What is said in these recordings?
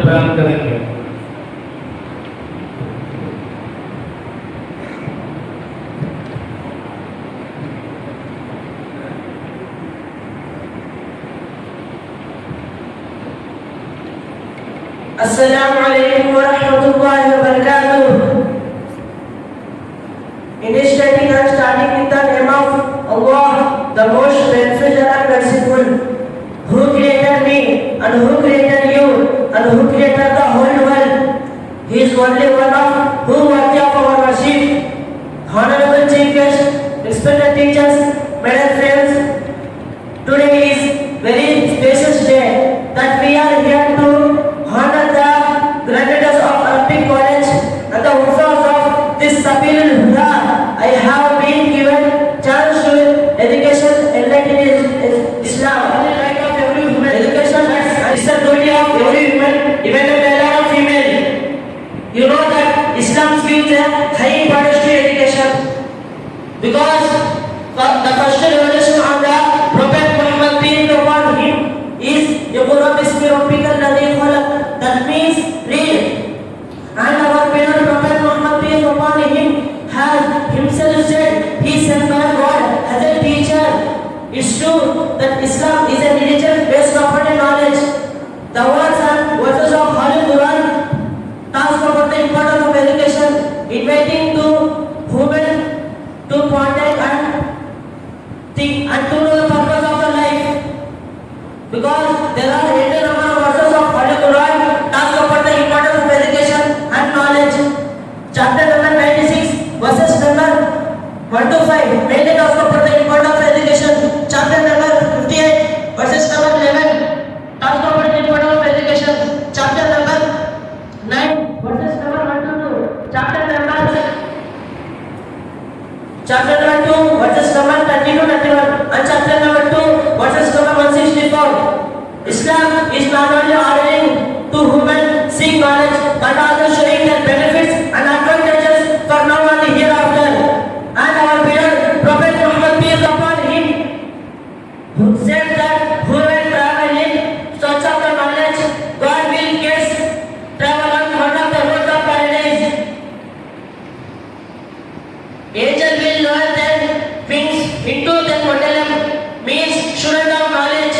बयान करेंगे। Assalamu alaikum wa rahmatullahi wa barakatuh. Initiating and starting with the name of Allah, the most beneficial and merciful, who created me and who created you and who created the whole world. He is only one of who worthy of our worship. Honorable Chief Guest, respected teachers, my dear friends, today is very special day that we are here to honor the graduates of Arabic College and the workers of this Sabil al-Huda. I have been given chance to education enlightened in Islam. The right of every human. Education is the duty of every human, even a male or female. You know that Islam gives a high importance to education because the first revelation on the Prophet Muhammad being upon him is Iqra bismi rabbikal ladhi khalaq. That means read. And our beloved Prophet Muhammad being upon him has himself said he is sent by God as a teacher. It's true that Islam is a religion based upon knowledge. The words and verses of Holy Quran talks about the importance of education, inviting to women to contact and think and to know the purpose of their life. Because there are 18 number of verses of Holy Quran talks about the importance of education and knowledge. Chapter number 96, verses number 1 to 5 mainly talks about the importance of education. Chapter number 58, verses number 11 talks about the importance of education. Chapter number 9, verses number 1 to 2. Chapter number 2, verses number 30 to 31. And chapter number 2, verses number 164. Islam is not only ordering to women seek knowledge, but also showing their benefits and advantages for now and hereafter. And our beloved Prophet Muhammad peace upon him who said that whoever travel in search of the knowledge, God will guess travel on one of the roads of paradise. Angel will lower their wings into their modelum, means student of knowledge.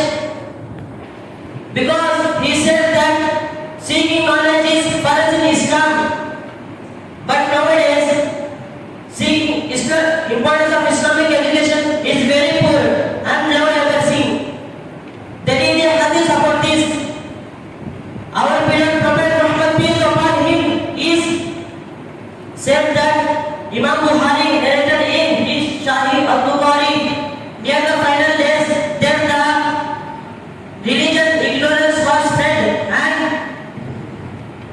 Because he said that seeking knowledge is first in Islam. But nowadays, seeking importance of Islamic education is very poor and never ever seen. There is a hadith about this. Our beloved Prophet Muhammad peace upon him is said that Imam Bukhari narrated in his Sahih al-Bukhari near the final days, then the religion ignorance was spread and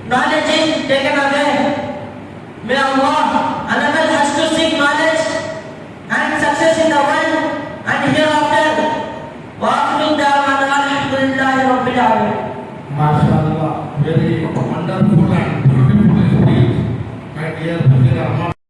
knowledge is taken away. May Allah enable us to seek knowledge and success in the world and hereafter. Wa akhiru da'wana alhamdulillahi rabbil alamin. MashaAllah, very wonderful and beautiful speech, my dear Fazil Ahmad.